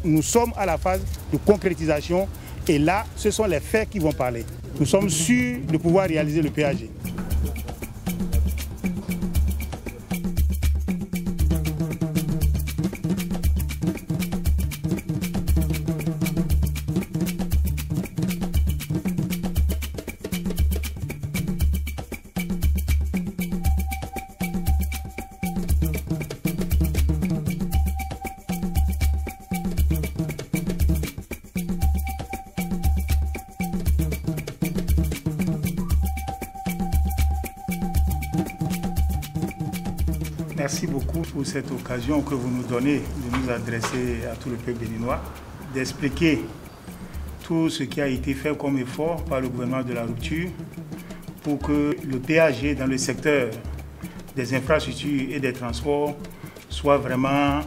nous sommes à la phase de concrétisation et là, ce sont les faits qui vont parler. Nous sommes sûrs de pouvoir réaliser le péage. Merci beaucoup pour cette occasion que vous nous donnez de nous adresser à tout le peuple béninois, d'expliquer tout ce qui a été fait comme effort par le gouvernement de la rupture pour que le péage dans le secteur des infrastructures et des transports soit vraiment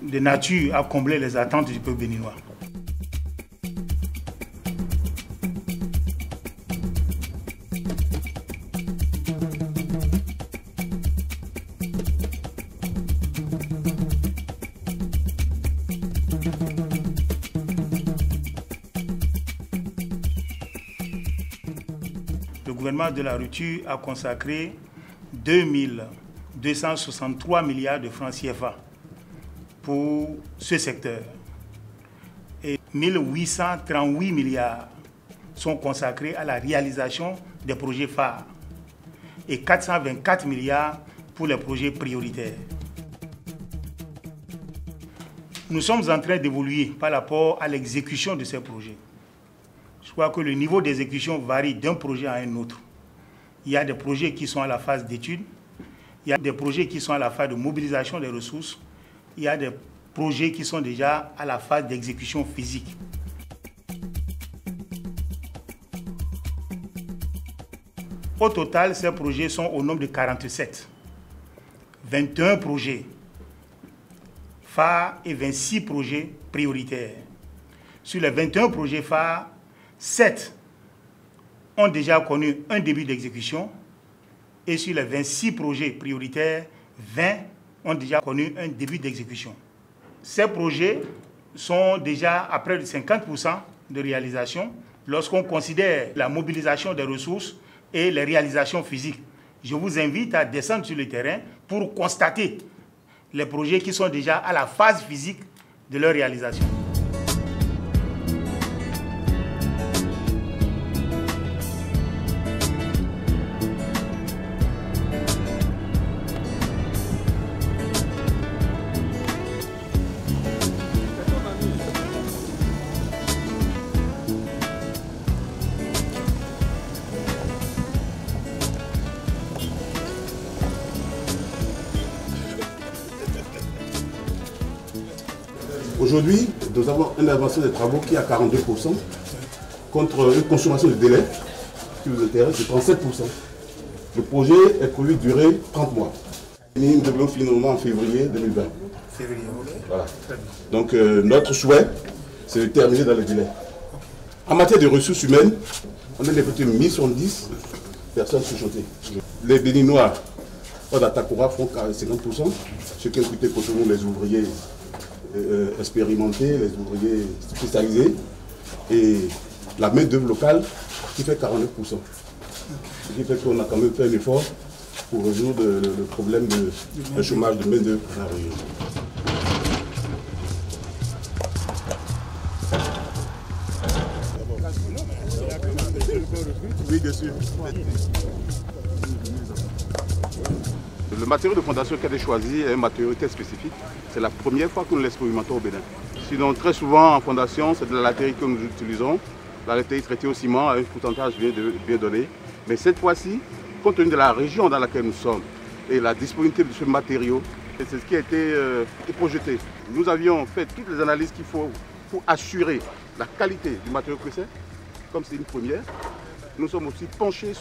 de nature à combler les attentes du peuple béninois. Le gouvernement de la rupture a consacré 2263 milliards de francs CFA pour ce secteur. Et 1838 milliards sont consacrés à la réalisation des projets phares et 424 milliards pour les projets prioritaires. Nous sommes en train d'évoluer par rapport à l'exécution de ces projets. Je crois que le niveau d'exécution varie d'un projet à un autre. Il y a des projets qui sont à la phase d'étude, il y a des projets qui sont à la phase de mobilisation des ressources, il y a des projets qui sont déjà à la phase d'exécution physique. Au total, ces projets sont au nombre de 47. 21 projets phares et 26 projets prioritaires. Sur les 21 projets phares, 7 ont déjà connu un début d'exécution et sur les 26 projets prioritaires, 20 ont déjà connu un début d'exécution. Ces projets sont déjà à près de 50% de réalisation lorsqu'on considère la mobilisation des ressources et les réalisations physiques. Je vous invite à descendre sur le terrain pour constater les projets qui sont déjà à la phase physique de leur réalisation. Aujourd'hui, nous avons un avancement des travaux qui est à 42%, contre une consommation de délai qui vous intéresse de 37%. Le projet est prévu durer 30 mois. Nous devons finir en février 2020. Février, ok. Voilà. Donc notre souhait, c'est de terminer dans le délai. En matière de ressources humaines, on a développé 1010 personnes sur chantier. Les Béninois, d'Atakura font 50%, ce qui a coûté pour tout le monde les ouvriers expérimentés, les ouvriers spécialisés, et la main-d'œuvre locale qui fait 49%. Ce qui fait qu'on a quand même fait un effort pour résoudre le problème de chômage de main-d'œuvre dans la région. Oui, bien sûr. Le matériau de fondation qui a été choisi est un matériau très spécifique. C'est la première fois que nous l'expérimentons au Bénin. Sinon, très souvent en fondation, c'est de la latérite que nous utilisons. La latérite traitée au ciment, avec un pourcentage bien donné. Mais cette fois-ci, compte tenu de la région dans laquelle nous sommes et la disponibilité de ce matériau, c'est ce qui a été projeté. Nous avions fait toutes les analyses qu'il faut pour assurer la qualité du matériau que c'est. Comme c'est une première, nous sommes aussi penchés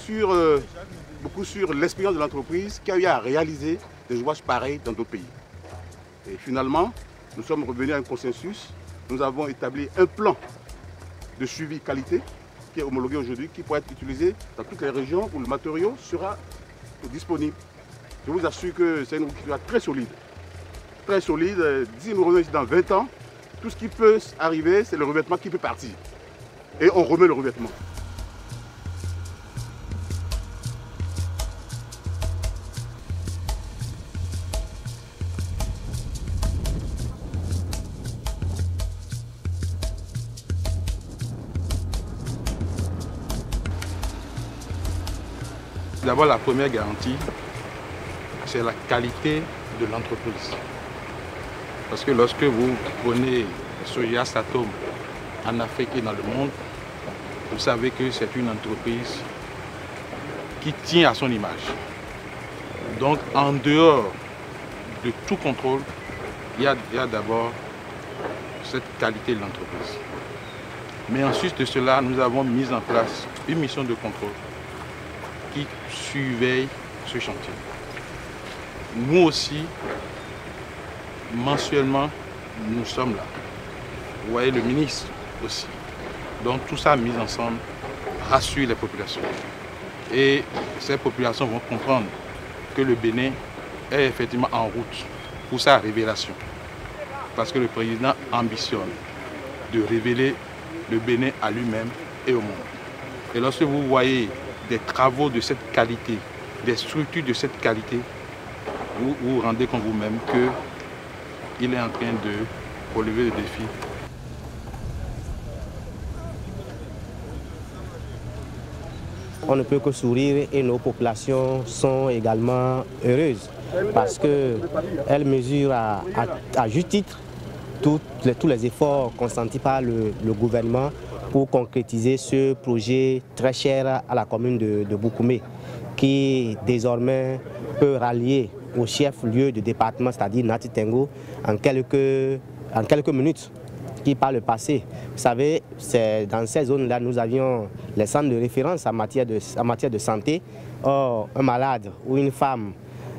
beaucoup sur l'expérience de l'entreprise qui a eu à réaliser des ouvrages pareils dans d'autres pays. Et finalement, nous sommes revenus à un consensus. Nous avons établi un plan de suivi qualité qui est homologué aujourd'hui, qui pourra être utilisé dans toutes les régions où le matériau sera disponible. Je vous assure que c'est une route qui sera très solide. Très solide. Si nous revenons ici dans 20 ans, Tout ce qui peut arriver, c'est le revêtement qui peut partir. Et on remet le revêtement. D'abord, la première garantie, c'est la qualité de l'entreprise. Parce que lorsque vous prenez Soja Satom en Afrique et dans le monde, vous savez que c'est une entreprise qui tient à son image. Donc, en dehors de tout contrôle, il y a d'abord cette qualité de l'entreprise. Mais ensuite de cela, nous avons mis en place une mission de contrôle qui surveille ce chantier. Nous aussi, mensuellement, nous sommes là. Vous voyez le ministre aussi. Donc tout ça mis ensemble rassure les populations. Et ces populations vont comprendre que le Bénin est effectivement en route pour sa révélation. Parce que le président ambitionne de révéler le Bénin à lui-même et au monde. Et lorsque vous voyez des travaux de cette qualité, des structures de cette qualité, vous vous rendez compte vous-même qu'il est en train de relever le défi. On ne peut que sourire et nos populations sont également heureuses parce qu'elles mesurent à juste titre tous les efforts consentis par le gouvernement pour concrétiser ce projet très cher à la commune de Boukoumé, qui désormais peut rallier au chef-lieu du département, c'est-à-dire Nati Tengo, en quelques minutes, qui par le passé, vous savez, dans ces zones-là, nous avions les centres de référence en matière de santé. Or, un malade ou une femme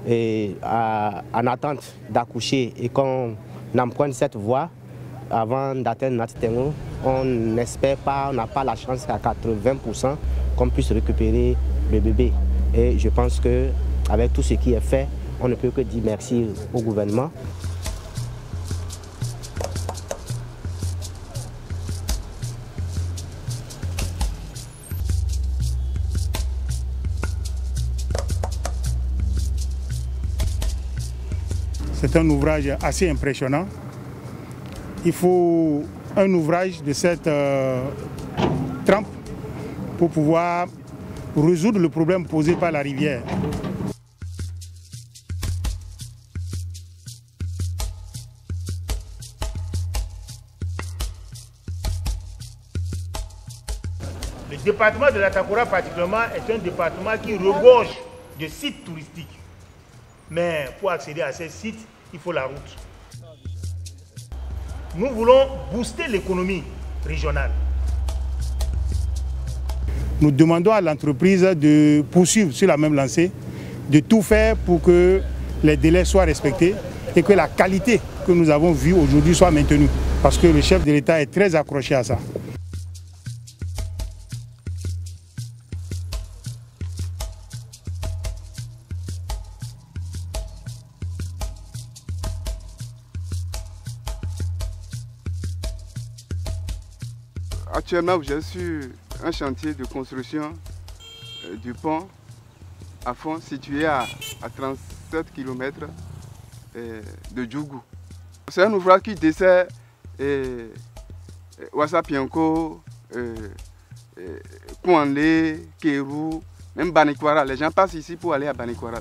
est en attente d'accoucher et qu'on emprunte cette voie avant d'atteindre Nati Tengo, on n'espère pas, on n'a pas la chance qu'à 80% qu'on puisse récupérer le bébé. Et je pense qu'avec tout ce qui est fait, on ne peut que dire merci au gouvernement. C'est un ouvrage assez impressionnant. Il faut un ouvrage de cette trempe pour pouvoir résoudre le problème posé par la rivière. Le département de la Takora particulièrement est un département qui regorge de sites touristiques. Mais pour accéder à ces sites, il faut la route. Nous voulons booster l'économie régionale. Nous demandons à l'entreprise de poursuivre sur la même lancée, de tout faire pour que les délais soient respectés et que la qualité que nous avons vue aujourd'hui soit maintenue. Parce que le chef de l'État est très accroché à ça. Actuellement, j'ai sur un chantier de construction du pont à fond situé à 37 km de Djougou. C'est un ouvrage qui dessert Wassapianko, Kouanlé, Kérou, même Banikwara. Les gens passent ici pour aller à Banikwara.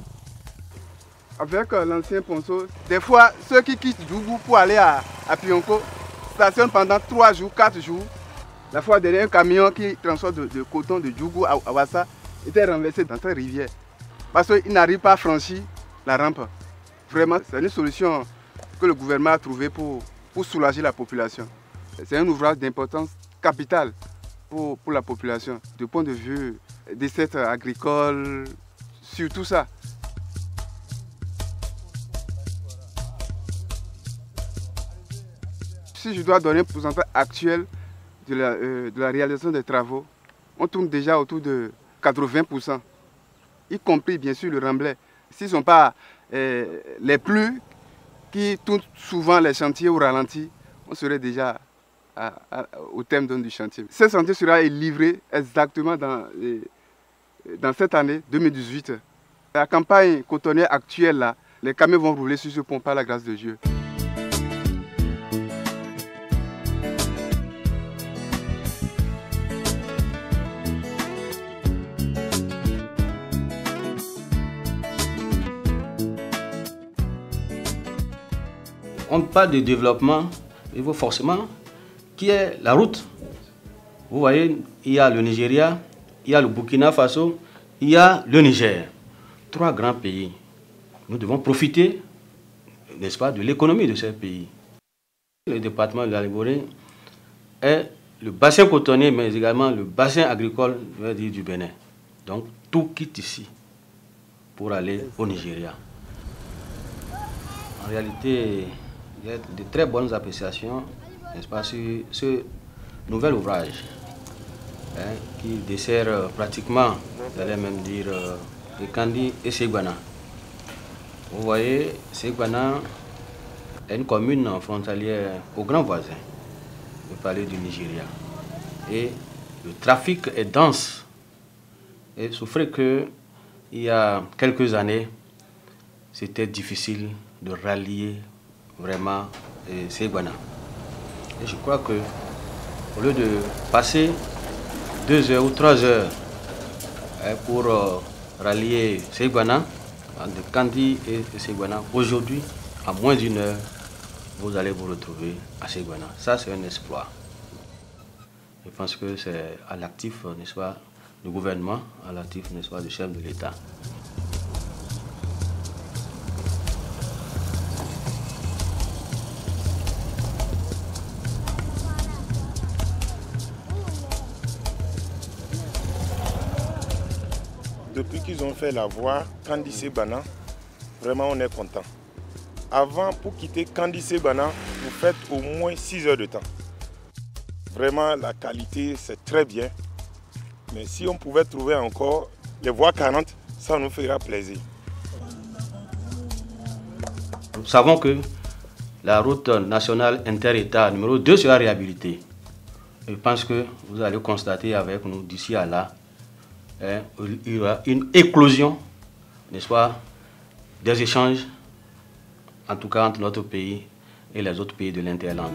Avec l'ancien ponceau, des fois, ceux qui quittent Djougou pour aller à Pionko stationnent pendant 3 jours, 4 jours. La fois dernière, un camion qui transporte de coton de Djougou à Wassa était renversé dans cette rivière parce qu'il n'arrive pas à franchir la rampe. Vraiment, c'est une solution que le gouvernement a trouvée pour soulager la population. C'est un ouvrage d'importance capitale pour la population, du point de vue des secteurs agricoles, surtout ça. Si je dois donner un pourcentage actuel de la réalisation des travaux, on tourne déjà autour de 80%, y compris bien sûr le remblai. Ce ne sont pas les pluies qui tournent souvent les chantiers au ralenti, on serait déjà au thème du chantier. Ce chantier sera livré exactement dans cette année 2018. La campagne cotonnière actuelle, là, les camions vont rouler sur ce pont par la grâce de Dieu. On parle de développement, il faut forcément qu'il y ait la route. Vous voyez, il y a le Nigeria, il y a le Burkina Faso, il y a le Niger. 3 grands pays. Nous devons profiter, n'est-ce pas, de l'économie de ces pays. Le département de la Liborée est le bassin cotonnier, mais également le bassin agricole, je vais dire, du Bénin. Donc, tout quitte ici pour aller au Nigeria. En réalité, il y a de très bonnes appréciations, n'est-ce pas, sur ce nouvel ouvrage qui dessert pratiquement, j'allais même dire, Kandi et Ségbana. Vous voyez, Ségbana est une commune frontalière au grand voisin, le palais du Nigeria. Et le trafic est dense. Et souffrez que, il y a quelques années, c'était difficile de rallier vraiment Ségbana. Et je crois que, au lieu de passer 2 heures ou 3 heures pour rallier Ségbana, de Kandi et Ségbana, aujourd'hui, à moins d'1 heure, vous allez vous retrouver à Ségbana. Ça, c'est un exploit. Je pense que c'est à l'actif, n'est-ce pas, du gouvernement, à l'actif, n'est-ce pas, du chef de l'État. Depuis qu'ils ont fait la voie Kandi Ségbana, vraiment on est content. Avant, pour quitter Kandi Ségbana, vous faites au moins 6 heures de temps. Vraiment, la qualité, c'est très bien. Mais si on pouvait trouver encore les voies 40, ça nous fera plaisir. Nous savons que la route nationale inter-État numéro 2 sera réhabilitée. Je pense que vous allez constater avec nous d'ici à là, il y aura une éclosion, n'est-ce pas, des échanges, en tout cas entre notre pays et les autres pays de l'Interland.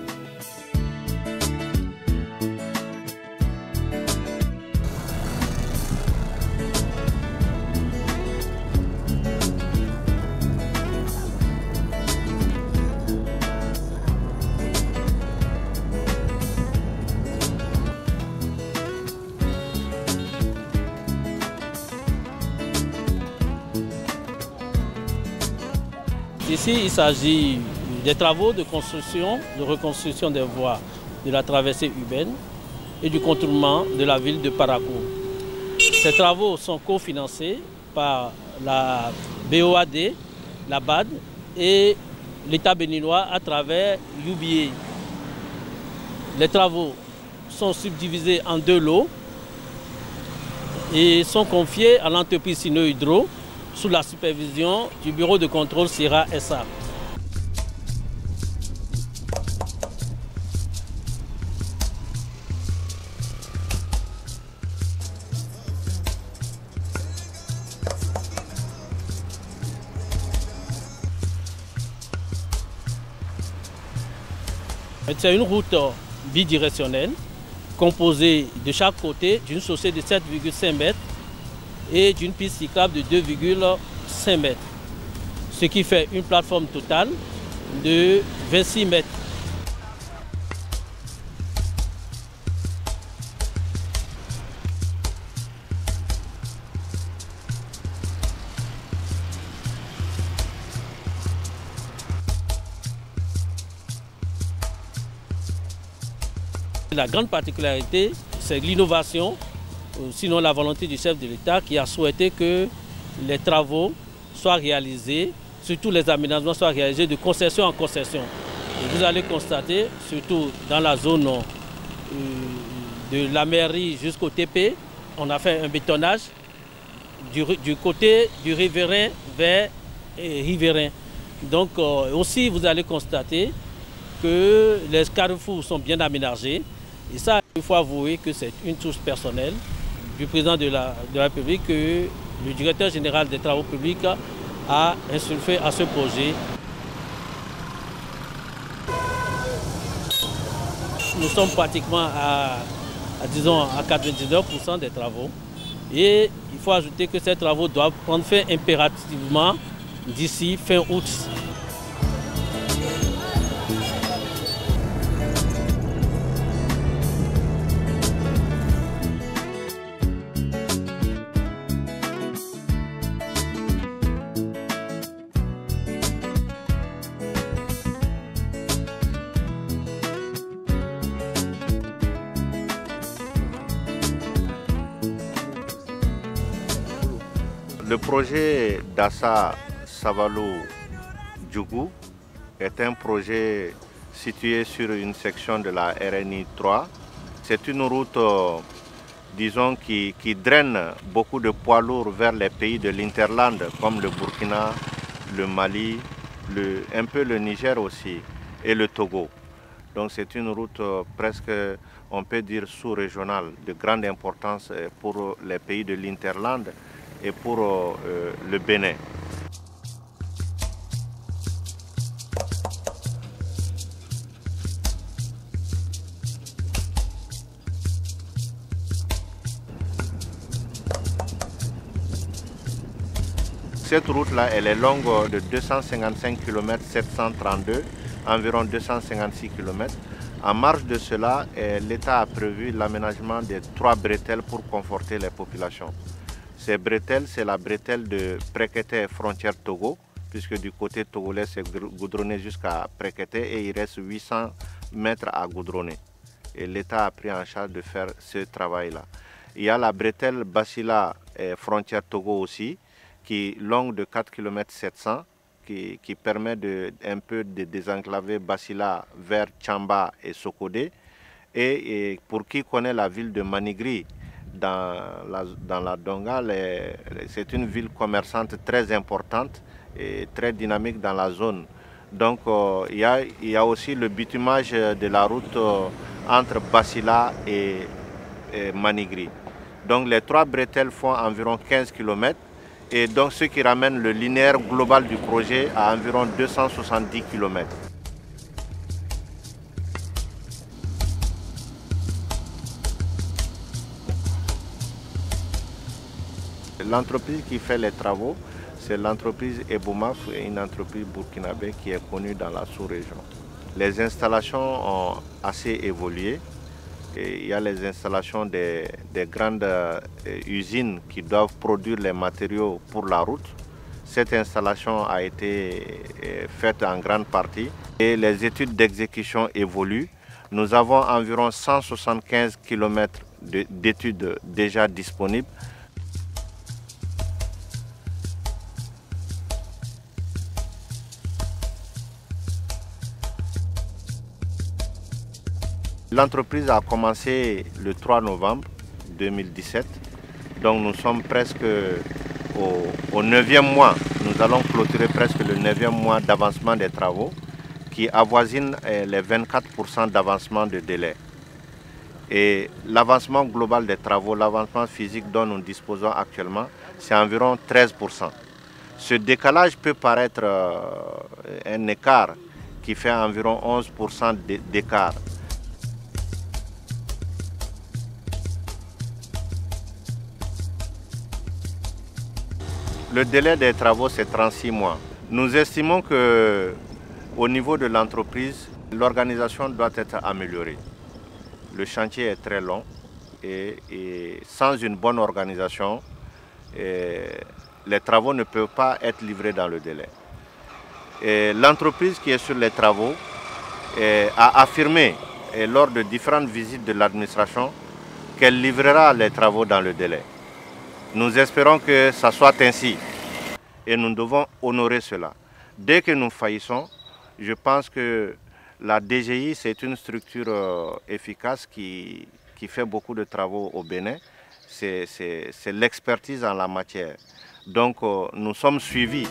Ici, il s'agit des travaux de construction, de reconstruction des voies de la traversée urbaine et du contournement de la ville de Parakou. Ces travaux sont cofinancés par la BOAD, la BAD et l'État béninois à travers UBA. Les travaux sont subdivisés en 2 lots et sont confiés à l'entreprise Sino Hydro sous la supervision du bureau de contrôle SIRA SA. C'est une route bidirectionnelle composée de chaque côté d'une chaussée de 7,5 mètres et d'une piste cyclable de 2,5 mètres, ce qui fait une plateforme totale de 26 mètres. La grande particularité, c'est l'innovation, sinon la volonté du chef de l'État qui a souhaité que les travaux soient réalisés, surtout les aménagements soient réalisés de concession en concession. Et vous allez constater, surtout dans la zone de la mairie jusqu'au TP, on a fait un bétonnage du côté du riverain vers riverain. Donc aussi vous allez constater que les carrefours sont bien aménagés. Et ça, il faut avouer que c'est une touche personnelle du président de la République que le directeur général des travaux publics a insulfé à ce projet. Nous sommes pratiquement à 99% des travaux. Et il faut ajouter que ces travaux doivent prendre fin impérativement d'ici fin août. Le projet Dassa Savalou-Djougou est un projet situé sur une section de la RNI 3. C'est une route, disons, qui draine beaucoup de poids lourds vers les pays de l'Interland, comme le Burkina, le Mali, un peu le Niger aussi, et le Togo. Donc c'est une route presque, on peut dire, sous-régionale, de grande importance pour les pays de l'Interland et pour le Bénin. Cette route-là, elle est longue de 255 km 732, environ 256 km. En marge de cela, l'État a prévu l'aménagement de 3 bretelles pour conforter les populations. Ces bretelles, c'est la bretelle de Prékété frontière Togo, puisque du côté togolais, c'est goudronné jusqu'à Prékété et il reste 800 mètres à goudronner. Et l'État a pris en charge de faire ce travail-là. Il y a la bretelle Bassila frontière Togo aussi, qui est longue de 4 km 700, qui permet un peu de désenclaver Bassila vers Tchamba et Sokodé. Et pour qui connaît la ville de Manigri, dans la Donga, c'est une ville commerçante très importante et très dynamique dans la zone. Donc il y a aussi le bitumage de la route entre Bassila et Manigri. Donc les 3 bretelles font environ 15 km et donc ce qui ramène le linéaire global du projet à environ 270 km. L'entreprise qui fait les travaux, c'est l'entreprise Ebomaf, une entreprise burkinabé qui est connue dans la sous-région. Les installations ont assez évolué. Et il y a les installations des grandes usines qui doivent produire les matériaux pour la route. Cette installation a été faite en grande partie et les études d'exécution évoluent. Nous avons environ 175 km d'études déjà disponibles. L'entreprise a commencé le 3 novembre 2017, donc nous sommes presque au 9e mois. Nous allons clôturer presque le 9e mois d'avancement des travaux qui avoisine les 24% d'avancement de délai. Et l'avancement global des travaux, l'avancement physique dont nous disposons actuellement, c'est environ 13%. Ce décalage peut paraître un écart qui fait environ 11% d'écart. Le délai des travaux, c'est 36 mois. Nous estimons qu'au niveau de l'entreprise, l'organisation doit être améliorée. Le chantier est très long et sans une bonne organisation, les travaux ne peuvent pas être livrés dans le délai. L'entreprise qui est sur les travaux a affirmé lors de différentes visites de l'administration qu'elle livrera les travaux dans le délai. Nous espérons que ça soit ainsi et nous devons honorer cela. Dès que nous faillissons, je pense que la DGI, c'est une structure efficace qui fait beaucoup de travaux au Bénin. C'est l'expertise en la matière. Donc nous sommes suivis.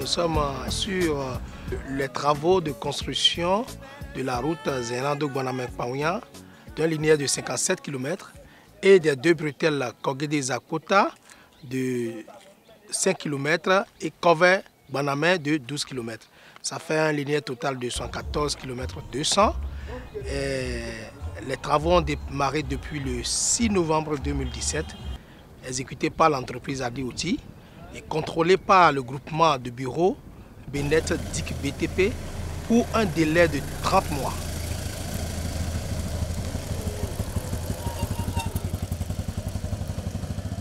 sommes sur les travaux de construction de la route Zénando-Guanamé-Paouya d'un linéaire de 57 km et des deux bretelles Kogé-des-Akota de 5 km et Kové-Guanamé de 12 km. Ça fait un linéaire total de 114 km 200. Les travaux ont démarré depuis le 6 novembre 2017, exécutés par l'entreprise Adiouti et contrôlés par le groupement de bureaux Benet DIC BTP pour un délai de 30 mois.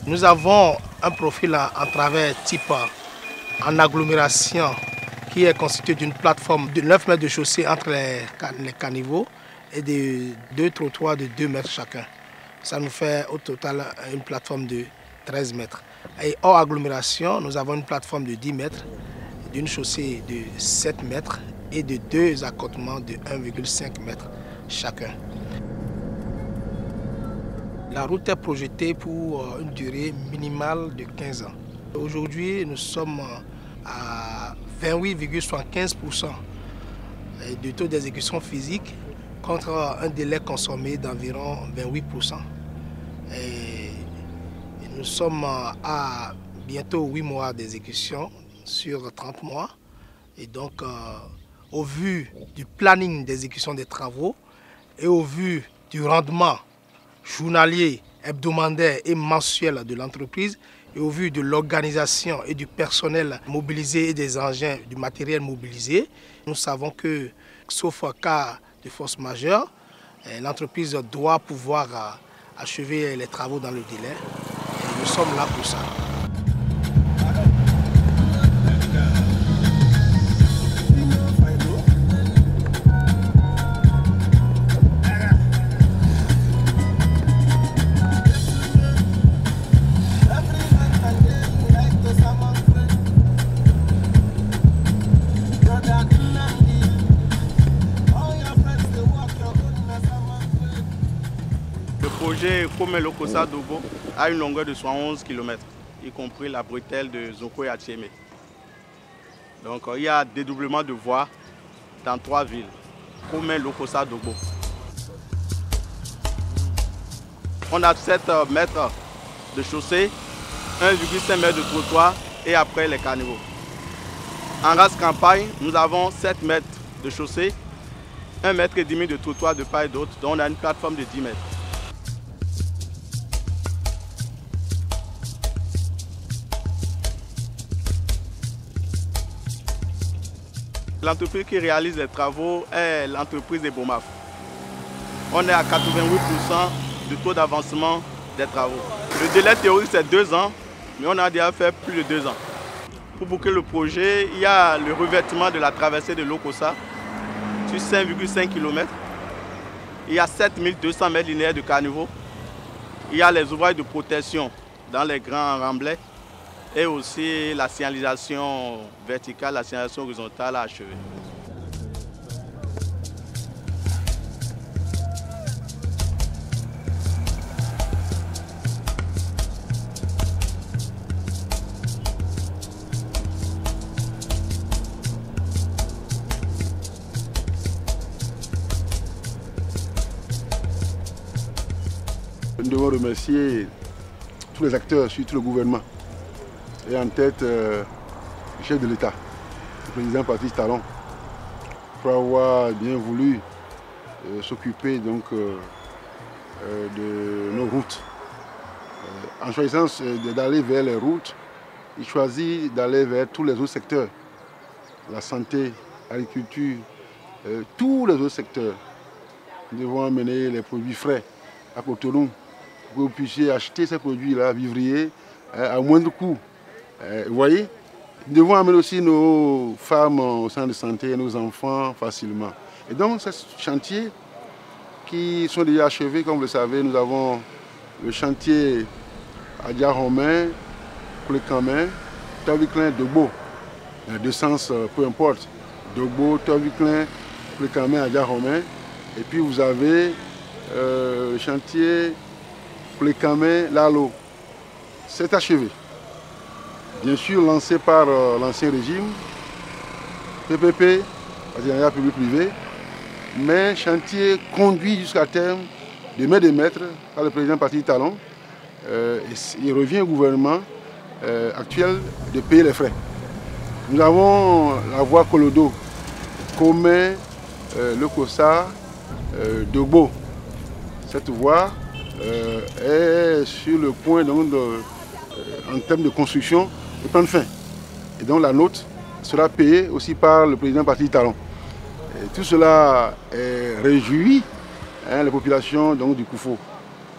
Nous avons un profil en travers type en agglomération qui est constitué d'une plateforme de 9 mètres de chaussée entre les caniveaux et de 2 trottoirs de 2 mètres chacun. Ça nous fait au total une plateforme de 13 mètres. Et hors agglomération, nous avons une plateforme de 10 mètres, d'une chaussée de 7 mètres et de 2 accotements de 1,5 mètre chacun. La route est projetée pour une durée minimale de 15 ans. Aujourd'hui, nous sommes à 28,75% de taux d'exécution physique contre un délai consommé d'environ 28%. Et nous sommes à bientôt 8 mois d'exécution sur 30 mois. Et donc, au vu du planning d'exécution des travaux et au vu du rendement journalier, hebdomadaire et mensuel de l'entreprise et au vu de l'organisation et du personnel mobilisé et des engins, du matériel mobilisé, nous savons que, sauf cas de force majeure, l'entreprise doit pouvoir achever les travaux dans le délai. Et nous sommes là pour ça. Le projet Komé Lokossa Dogbo a une longueur de 71 km, y compris la bretelle de Zoko et Atchémé. Donc il y a dédoublement de voies dans 3 villes. Komé Lokossa Dogbo. On a 7 mètres de chaussée, 1,5 mètre de trottoir et après les caniveaux. En race campagne, nous avons 7 mètres de chaussée, 1,5 mètre de trottoir de part et d'autre, dont on a une plateforme de 10 mètres. L'entreprise qui réalise les travaux est l'entreprise des BOMAF. On est à 88% du taux d'avancement des travaux. Le délai théorique c'est 2 ans, mais on a déjà fait plus de 2 ans. Pour boucler le projet, il y a le revêtement de la traversée de Lokossa sur 5,5 km. Il y a 7200 mètres linéaires de caniveaux. Il y a les ouvrages de protection dans les grands remblais. Et aussi la signalisation verticale, la signalisation horizontale à achever. Nous devons remercier tous les acteurs, surtout le gouvernement. Et en tête, le chef de l'État, le président Patrice Talon, pour avoir bien voulu s'occuper donc de nos routes. En choisissant d'aller vers les routes, il choisit d'aller vers tous les autres secteurs. La santé, l'agriculture, tous les autres secteurs. Nous devons amener les produits frais à Cotonou pour que vous puissiez acheter ces produits-là, vivriers, à moindre coût. Vous voyez, nous devons amener aussi nos femmes au centre de santé et nos enfants facilement. Et donc, ces chantiers qui sont déjà achevés, comme vous le savez, nous avons le chantier à Diaromé, Koulekamé, Toviclin, Dogbo. Il y a 2 sens, peu importe. Dogbo, Toviclin, Koulekamé, à Diaromé. Et puis vous avez le chantier Koulekamé, Lalo. C'est achevé. Bien sûr lancé par l'ancien régime, PPP, partenariat public-privé, mais chantier conduit jusqu'à terme de main de maître par le président Patrice Talon. Il revient au gouvernement actuel de payer les frais. Nous avons la voie Colodo, Comé, le Kossa, Dogbo. Cette voie est sur le point donc, en termes de construction de prendre fin. Et donc la nôtre sera payée aussi par le président Patrice Talon. Et tout cela réjouit les populations donc, du Koufo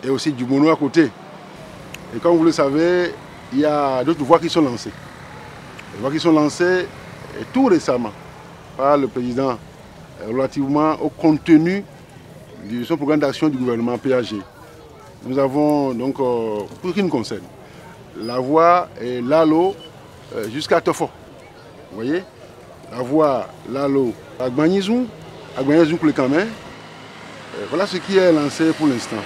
et aussi du Mono à côté. Et comme vous le savez, il y a d'autres voies qui sont lancées. Les voies qui sont lancées tout récemment par le président relativement au contenu de son programme d'action du gouvernement PAG. Nous avons donc, pour ce qui nous concerne, la voie Lalo jusqu'à Tofo. Vous voyez, la voie Lalo Agbanizou pour les Camin. Voilà ce qui est lancé pour l'instant.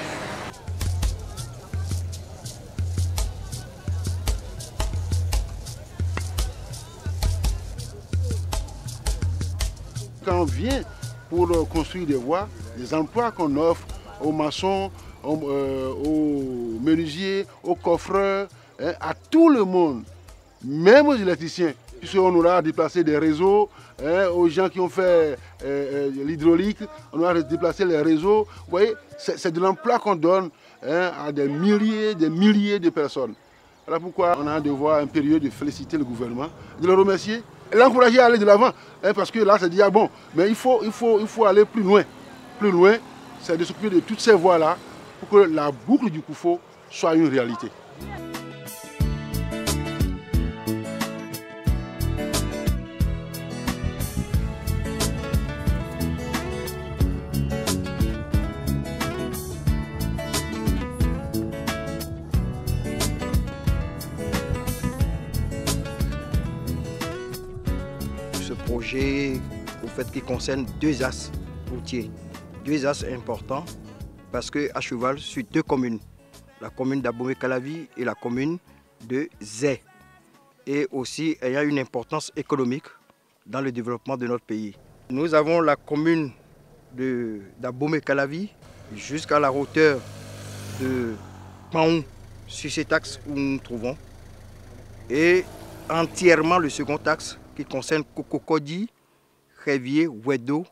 Quand on vient pour construire des voies, les emplois qu'on offre aux maçons, aux menuisiers, aux coffreurs, à tout le monde, même aux électriciens, puisqu'on aura déplacé des réseaux, aux gens qui ont fait l'hydraulique, on aura déplacé les réseaux. Vous voyez, c'est de l'emploi qu'on donne à des milliers de personnes. Voilà pourquoi on a un devoir impérieux de féliciter le gouvernement, de le remercier, et l'encourager à aller de l'avant. Parce que là, c'est dit, ah bon, mais il faut aller plus loin. Plus loin, c'est de s'occuper de toutes ces voies-là pour que la boucle du Koufo soit une réalité. Projet au fait qui concerne deux axes routiers. Deux axes importants parce qu'à cheval sur deux communes, la commune d'Abomey-Calavi et la commune de Zé. Et aussi ayant une importance économique dans le développement de notre pays. Nous avons la commune d'Abomey-Calavi jusqu'à la hauteur de Paon sur cet axe où nous nous trouvons. Et entièrement le second axe qui concerne Kokokodi, Révier, Wedo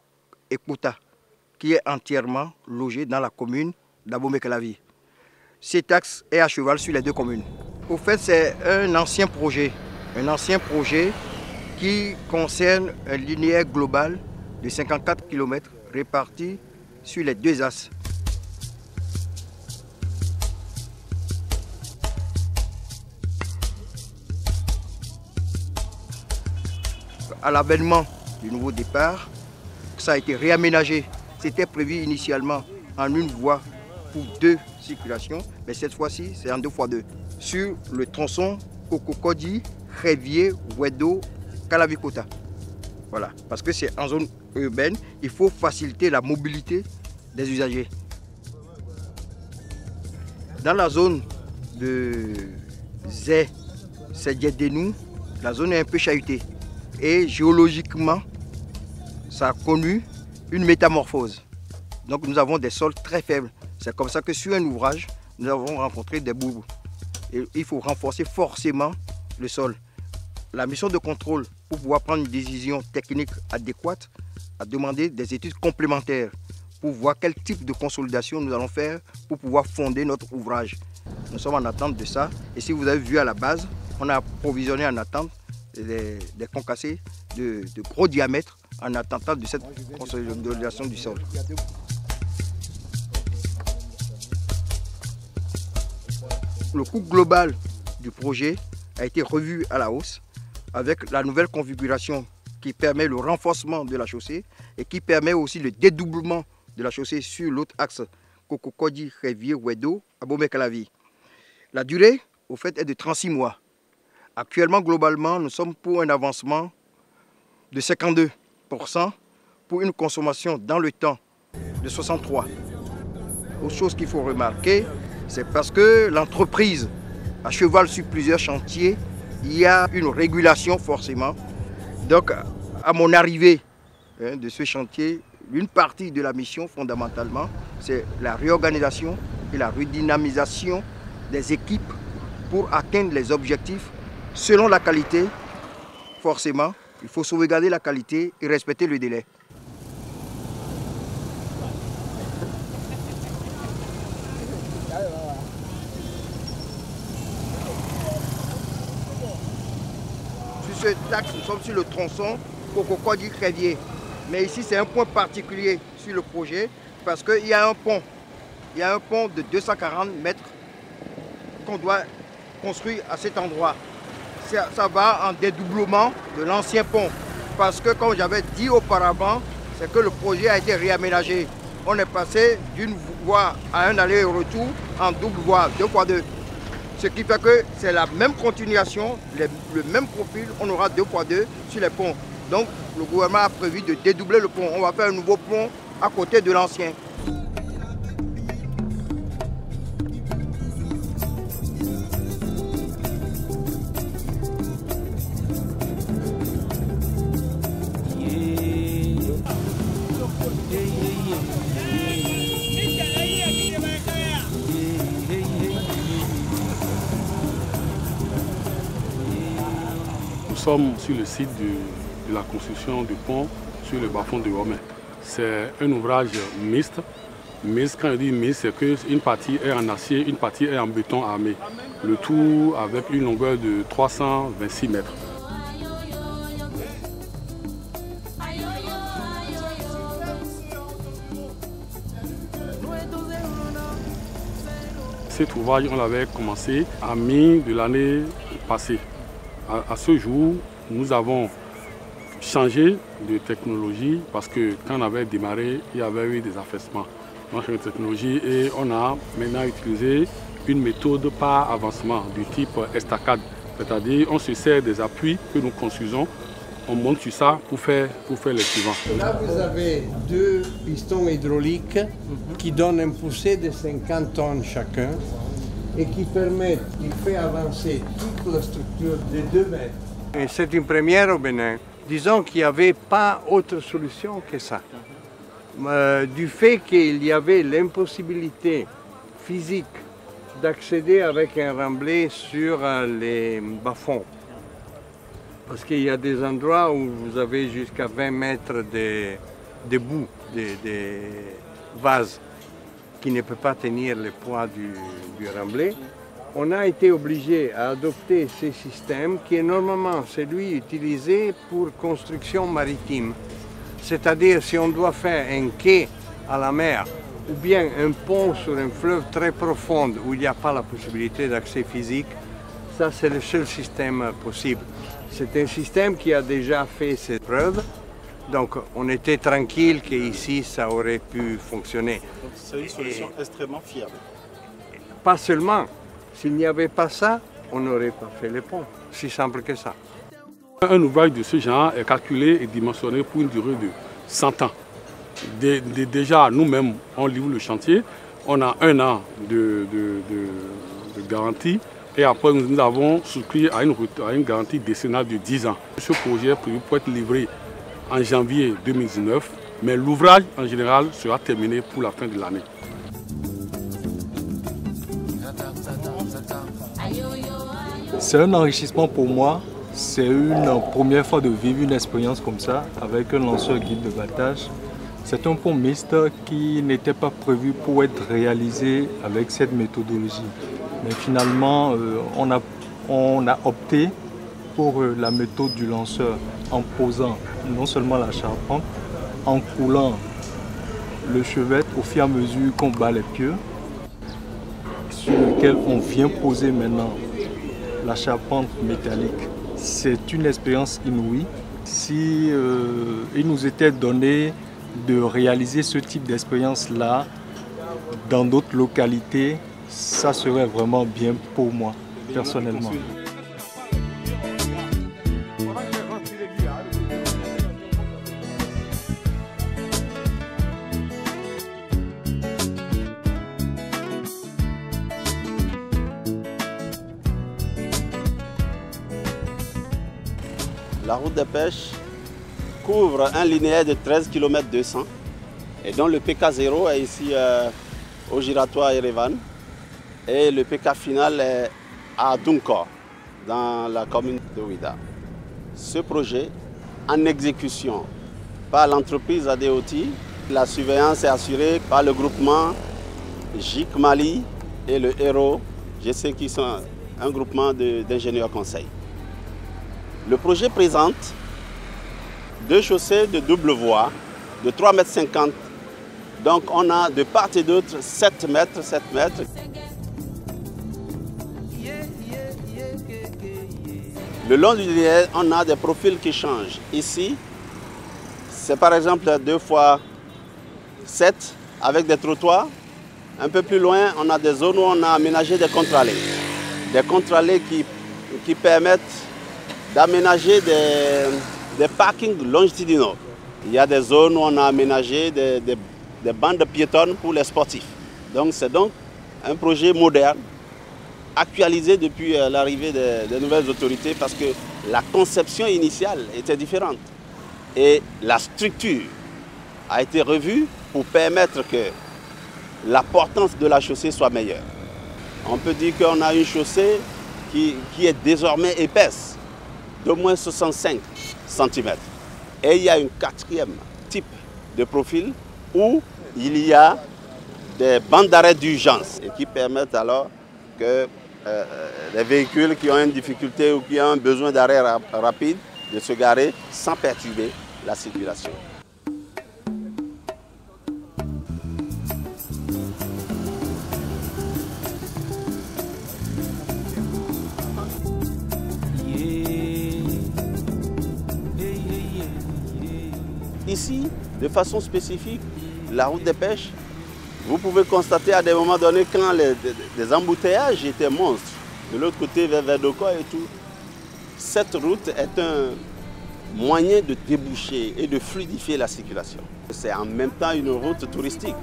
et Kouta, qui est entièrement logé dans la commune d'Abomey-Calavi. Cet axe est à cheval sur les deux communes. Au fait, c'est un ancien projet qui concerne un linéaire global de 54 km réparti sur les deux axes. À l'avènement du nouveau départ, ça a été réaménagé. C'était prévu initialement en une voie pour deux circulations, mais cette fois-ci, c'est en 2x2. Sur le tronçon Kokokodi, Révier, Wedo, Calavi-Kota. Voilà, parce que c'est en zone urbaine, il faut faciliter la mobilité des usagers. Dans la zone de Zé, c'est Djedénou, la zone est un peu chahutée. Et géologiquement, ça a connu une métamorphose. Donc nous avons des sols très faibles. C'est comme ça que sur un ouvrage, nous avons rencontré des bourbes. Et il faut renforcer forcément le sol. La mission de contrôle, pour pouvoir prendre une décision technique adéquate, a demandé des études complémentaires pour voir quel type de consolidation nous allons faire pour pouvoir fonder notre ouvrage. Nous sommes en attente de ça. Et si vous avez vu à la base, on a provisionné en attente des concassés de gros diamètre en attendant de cette consolidation du sol. Le coût global du projet a été revu à la hausse avec la nouvelle configuration qui permet le renforcement de la chaussée et qui permet aussi le dédoublement de la chaussée sur l'autre axe Kokokodi, Révier, Wedo, Abomey-Calavi. La durée, au fait, est de 36 mois. Actuellement, globalement, nous sommes pour un avancement de 52% pour une consommation dans le temps de 63. Autre chose qu'il faut remarquer, c'est parce que l'entreprise, à cheval sur plusieurs chantiers, il y a une régulation forcément. Donc, À mon arrivée de ce chantier, une partie de la mission fondamentalement, c'est la réorganisation et la redynamisation des équipes pour atteindre les objectifs selon la qualité. Forcément, il faut sauvegarder la qualité et respecter le délai. Sur ce axe, nous sommes sur le tronçon Cococodi-Crévier. Mais ici, c'est un point particulier sur le projet parce qu'il y a un pont. Il y a un pont de 240 mètres qu'on doit construire à cet endroit. Ça va en dédoublement de l'ancien pont. Parce que, comme j'avais dit auparavant, c'est que le projet a été réaménagé. On est passé d'une voie à un aller-retour en double voie, 2x2. Ce qui fait que c'est la même continuation, le même profil, on aura 2x2 sur les ponts. Donc le gouvernement a prévu de dédoubler le pont. On va faire un nouveau pont à côté de l'ancien. Nous sommes sur le site de la construction du pont sur le bas-fond de Homais. C'est un ouvrage mixte. Mixte, quand je dis mixte, c'est qu'une partie est en acier, une partie est en béton armé. Le tout avec une longueur de 326 mètres. Cet ouvrage, on l'avait commencé à mi de l'année passée. À ce jour, nous avons changé de technologie parce que quand on avait démarré, il y avait eu des affaissements. On a changé de technologie et on a maintenant utilisé une méthode par avancement du type estacade. C'est-à-dire on se sert des appuis que nous construisons, on monte sur ça pour faire les suivants. Là, vous avez deux pistons hydrauliques qui donnent un poussé de 50 tonnes chacun et qui permettent, il fait avancer toute la structure de 2 mètres. Et c'est une première au Bénin. Disons qu'il n'y avait pas autre solution que ça. Du fait qu'il y avait l'impossibilité physique d'accéder avec un remblai sur les bas-fonds. Parce qu'il y a des endroits où vous avez jusqu'à 20 mètres de boue, des vases, qui ne peut pas tenir le poids du remblai. On a été obligé à adopter ce système qui est normalement celui utilisé pour construction maritime. C'est-à-dire si on doit faire un quai à la mer ou bien un pont sur un fleuve très profond où il n'y a pas la possibilité d'accès physique, ça c'est le seul système possible. C'est un système qui a déjà fait ses preuves. Donc on était tranquille qu'ici ça aurait pu fonctionner. C'est une solution extrêmement fiable. Pas seulement. S'il n'y avait pas ça, on n'aurait pas fait le pont. Si simple que ça. Un ouvrage de ce genre est calculé et dimensionné pour une durée de 100 ans. Déjà, nous-mêmes, on livre le chantier. On a 1 an de garantie. Et après, nous avons souscrit à une garantie décennale de 10 ans. Ce projet est prévu pour être livré en janvier 2019, mais l'ouvrage en général sera terminé pour la fin de l'année. C'est un enrichissement pour moi. C'est une première fois de vivre une expérience comme ça avec un lanceur guide de battage. C'est un pont mixte qui n'était pas prévu pour être réalisé avec cette méthodologie. Mais finalement, on a opté pour la méthode du lanceur en posant non seulement la charpente, en coulant le chevet au fur et à mesure qu'on bat les pieux, sur lequel on vient poser maintenant la charpente métallique. C'est une expérience inouïe. Si il nous était donné de réaliser ce type d'expérience-là dans d'autres localités, ça serait vraiment bien pour moi, personnellement. La route des pêches couvre un linéaire de 13 km 200 et dont le PK0 est ici au giratoire Erevan et le PK final est à Dunkor, dans la commune de Ouida. Ce projet, en exécution par l'entreprise ADOTI, la surveillance est assurée par le groupement JIC Mali et le HERO, je sais qu'ils sont un groupement d'ingénieurs conseils. Le projet présente deux chaussées de double voie de 3,50 m. Donc on a de part et d'autre 7 mètres, 7 mètres. Le long du linéaire, on a des profils qui changent. Ici, c'est par exemple 2 fois 7 avec des trottoirs. Un peu plus loin, on a des zones où on a aménagé des contre-allées. Des contre-allées qui permettent d'aménager des parkings longitudinaux. Il y a des zones où on a aménagé des bandes piétonnes pour les sportifs. Donc c'est donc un projet moderne, actualisé depuis l'arrivée des nouvelles autorités parce que la conception initiale était différente. Et la structure a été revue pour permettre que la portance de la chaussée soit meilleure. On peut dire qu'on a une chaussée qui est désormais épaisse, d'au moins 65 cm. Et il y a un quatrième type de profil où il y a des bandes d'arrêt d'urgence et qui permettent alors que les véhicules qui ont une difficulté ou qui ont un besoin d'arrêt rapide de se garer sans perturber la circulation. Ici, de façon spécifique, la route des pêches, vous pouvez constater à des moments donnés quand les embouteillages étaient monstres, de l'autre côté vers Verdocor et tout, cette route est un moyen de déboucher et de fluidifier la circulation. C'est en même temps une route touristique.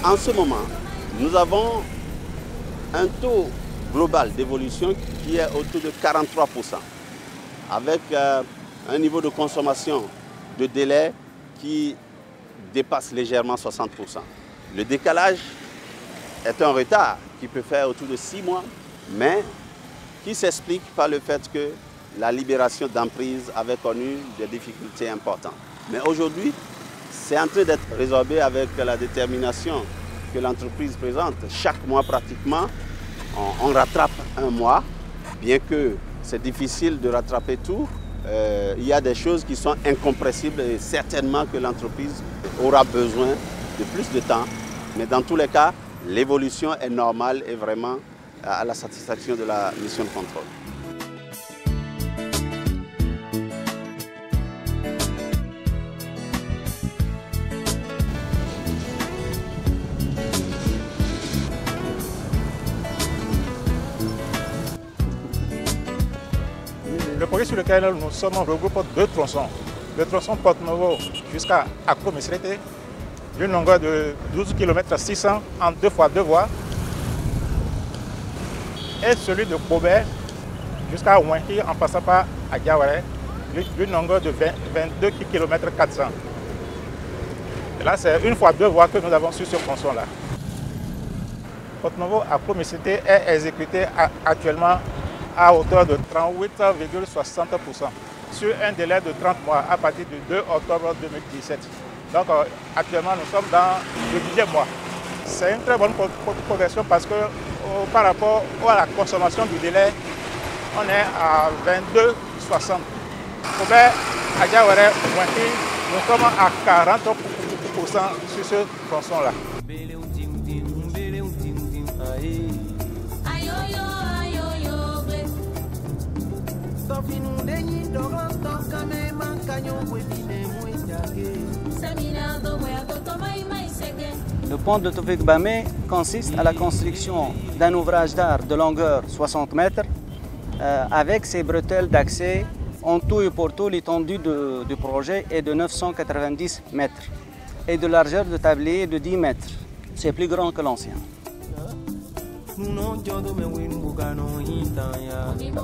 En ce moment, nous avons un taux global d'évolution qui est autour de 43%, avec un niveau de consommation de délai qui dépasse légèrement 60%. Le décalage est un retard qui peut faire autour de 6 mois, mais qui s'explique par le fait que la libération d'emprise avait connu des difficultés importantes. Mais aujourd'hui, c'est en train d'être résorbé avec la détermination que l'entreprise présente. Chaque mois pratiquement, on rattrape un mois, bien que c'est difficile de rattraper tout. Il y a des choses qui sont incompressibles et certainement que l'entreprise aura besoin de plus de temps. Mais dans tous les cas, l'évolution est normale et vraiment à la satisfaction de la mission de contrôle. Le projet sur lequel nous sommes regroupe 2 tronçons. Le tronçon Porte-Novo jusqu'à Akro-Mesrete, d'une longueur de 12 km 600 en 2 fois 2 voies. Et celui de Kobé jusqu'à Ouinki en passant par Adiaware, d'une longueur de 22 km 400. Et là, c'est 1 fois 2 voies que nous avons sur ce tronçon-là. Porte-Novo Akro-Mesrete est exécuté actuellement à hauteur de 38,60% sur un délai de 30 mois à partir du 2 octobre 2017. Donc actuellement nous sommes dans le 10e mois. C'est une très bonne progression parce que par rapport à la consommation du délai, on est à 22,60. Pour Adiaware, nous sommes à 40% sur ce tronçon-là. Le pont de Tofik Bamé consiste à la construction d'un ouvrage d'art de longueur 60 mètres avec ses bretelles d'accès En tout et pour tout, l'étendue du projet est de 990 mètres et de largeur de tablier de 10 mètres. C'est plus grand que l'ancien.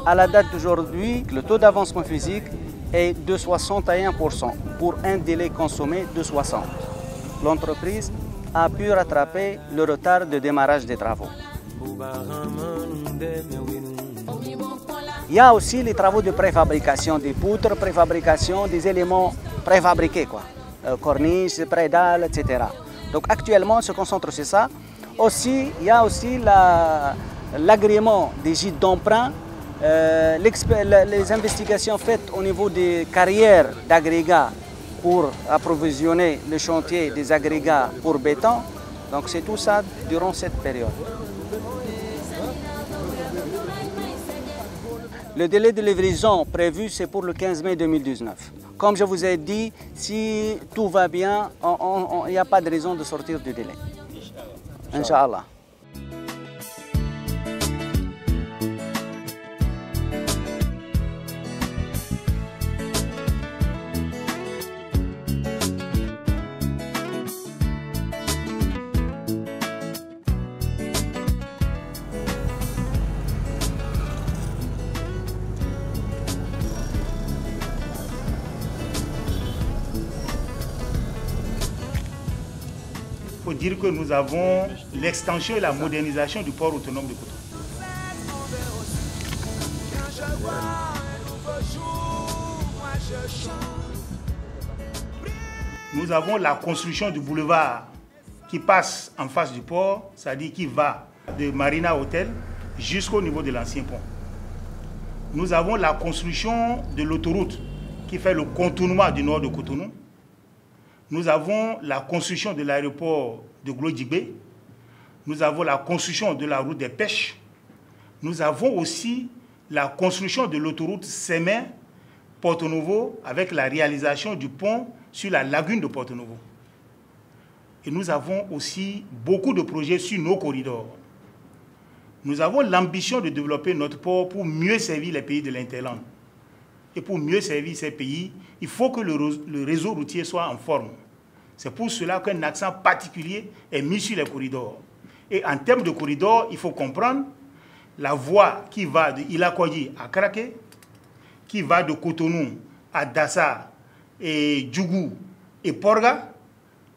À la date d'aujourd'hui, le taux d'avancement physique est de 61% pour un délai consommé de 60. L'entreprise a pu rattraper le retard de démarrage des travaux. Il y a aussi les travaux de préfabrication des poutres, préfabrication des éléments préfabriqués, corniches, prédales, etc. Donc actuellement, on se concentre sur ça. Aussi, il y a aussi l'agrément des gîtes d'emprunt, les investigations faites au niveau des carrières d'agrégats pour approvisionner le chantier des agrégats pour béton. Donc c'est tout ça durant cette période. Le délai de livraison prévu, c'est pour le 15 mai 2019. Comme je vous ai dit, si tout va bien, il n'y a pas de raison de sortir du délai. Inch'Allah. Il faut dire que nous avons l'extension et la modernisation du port autonome de Cotonou. Nous avons la construction du boulevard qui passe en face du port, c'est-à-dire qui va de Marina Hotel jusqu'au niveau de l'ancien pont. Nous avons la construction de l'autoroute qui fait le contournement du nord de Cotonou. Nous avons la construction de l'aéroport de Glo-Djibé. Nous avons la construction de la route des pêches. Nous avons aussi la construction de l'autoroute Sémé-Porto Novo avec la réalisation du pont sur la lagune de Porto Novo. Et nous avons aussi beaucoup de projets sur nos corridors. Nous avons l'ambition de développer notre port pour mieux servir les pays de l'Interland. Et pour mieux servir ces pays, il faut que le réseau routier soit en forme. C'est pour cela qu'un accent particulier est mis sur les corridors. Et en termes de corridors, il faut comprendre la voie qui va de Ilakoyi à Krake, qui va de Cotonou à Dassa et Djougou et Porga,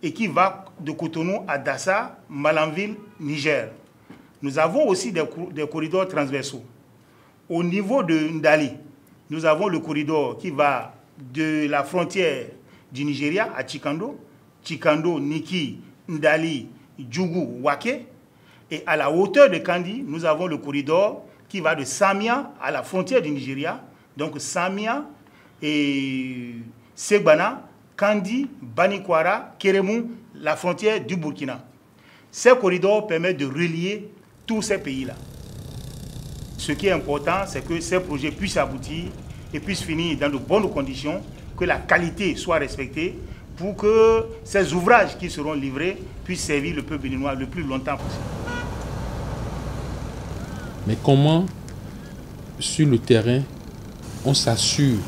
et qui va de Cotonou à Dassa, Malanville, Niger. Nous avons aussi des corridors transversaux. Au niveau de Ndali, nous avons le corridor qui va de la frontière du Nigeria à Chikando, Chikando, Niki, Ndali, Djougou, Wake. Et à la hauteur de Kandi, nous avons le corridor qui va de Samia à la frontière du Nigeria. Donc Samia et Segbana, Kandi, Banikwara, Keremou, la frontière du Burkina. Ces corridors permettent de relier tous ces pays-là. Ce qui est important, c'est que ces projets puissent aboutir et puissent finir dans de bonnes conditions, que la qualité soit respectée pour que ces ouvrages qui seront livrés puissent servir le peuple béninois le plus longtemps possible. Mais comment, sur le terrain, on s'assure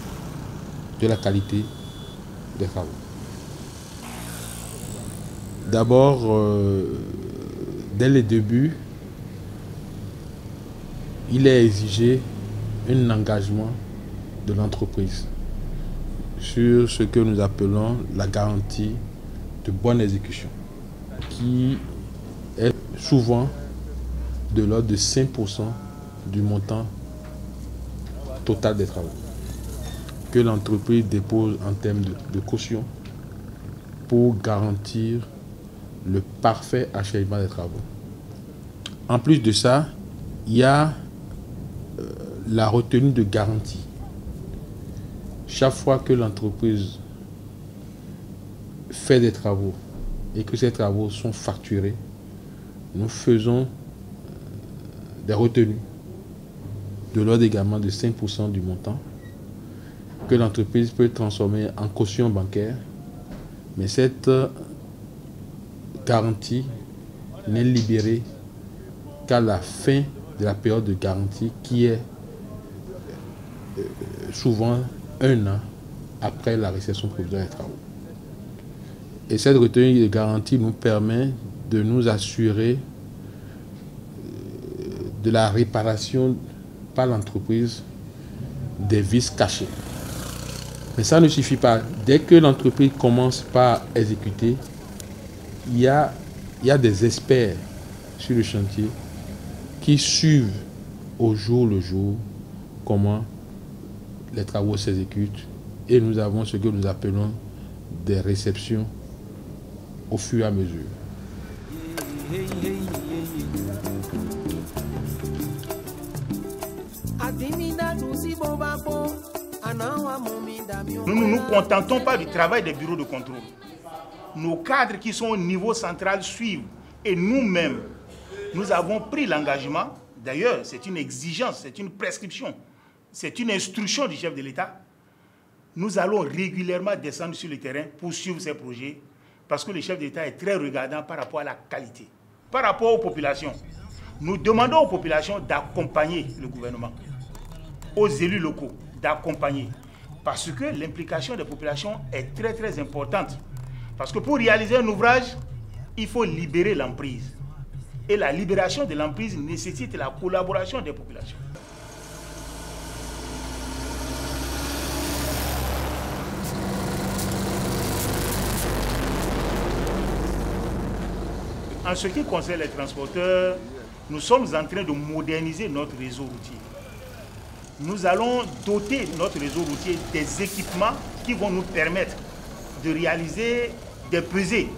de la qualité des travaux? D'abord, dès le début, il est exigé un engagement de l'entreprise sur ce que nous appelons la garantie de bonne exécution, qui est souvent de l'ordre de 5% du montant total des travaux que l'entreprise dépose en termes de caution pour garantir le parfait achèvement des travaux. En plus de ça, il y a la retenue de garantie. Chaque fois que l'entreprise fait des travaux et que ces travaux sont facturés, nous faisons des retenues de l'ordre également de 5% du montant que l'entreprise peut transformer en caution bancaire. Mais cette garantie n'est libérée qu'à la fin de la période de garantie qui est souvent 1 an après la réception provisoire des travaux. Et cette retenue de garantie nous permet de nous assurer de la réparation par l'entreprise des vices cachés. Mais ça ne suffit pas. Dès que l'entreprise commence par exécuter, il y a des experts sur le chantier qui suivent au jour le jour comment les travaux s'exécutent. Et nous avons ce que nous appelons des réceptions au fur et à mesure. Nous ne nous contentons pas du travail des bureaux de contrôle. Nos cadres qui sont au niveau central suivent. Et nous-mêmes, nous avons pris l'engagement, d'ailleurs c'est une exigence, c'est une prescription, c'est une instruction du chef de l'État. Nous allons régulièrement descendre sur le terrain pour suivre ces projets parce que le chef de l'État est très regardant par rapport à la qualité. Par rapport aux populations, nous demandons aux populations d'accompagner le gouvernement, aux élus locaux d'accompagner parce que l'implication des populations est très très importante. Parce que pour réaliser un ouvrage, il faut libérer l'emprise. Et la libération de l'emprise nécessite la collaboration des populations. En ce qui concerne les transporteurs, nous sommes en train de moderniser notre réseau routier. Nous allons doter notre réseau routier des équipements qui vont nous permettre de réaliser des pesées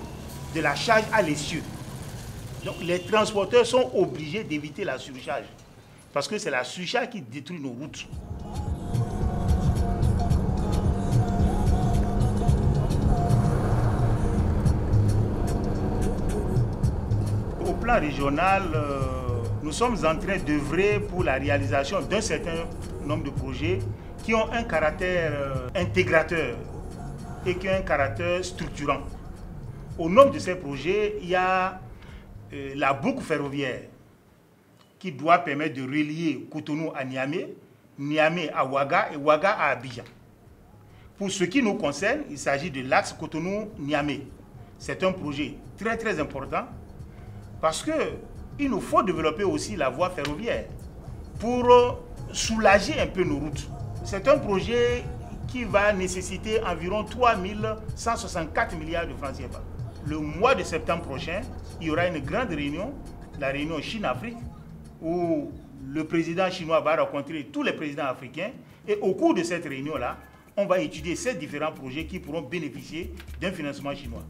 de la charge à l'essieu. Donc les transporteurs sont obligés d'éviter la surcharge parce que c'est la surcharge qui détruit nos routes. Au plan régional, nous sommes en train d'œuvrer pour la réalisation d'un certain nombre de projets qui ont un caractère intégrateur et qui ont un caractère structurant. Au nombre de ces projets, il y a la boucle ferroviaire qui doit permettre de relier Cotonou à Niamey, Niamey à Ouaga et Ouaga à Abidjan. Pour ce qui nous concerne, il s'agit de l'axe Cotonou-Niamey. C'est un projet très très important parce qu'il nous faut développer aussi la voie ferroviaire pour soulager un peu nos routes. C'est un projet qui va nécessiter environ 3164 milliards de francs CFA. Le mois de septembre prochain, il y aura une grande réunion, la réunion Chine-Afrique, où le président chinois va rencontrer tous les présidents africains. Et au cours de cette réunion-là, on va étudier ces différents projets qui pourront bénéficier d'un financement chinois.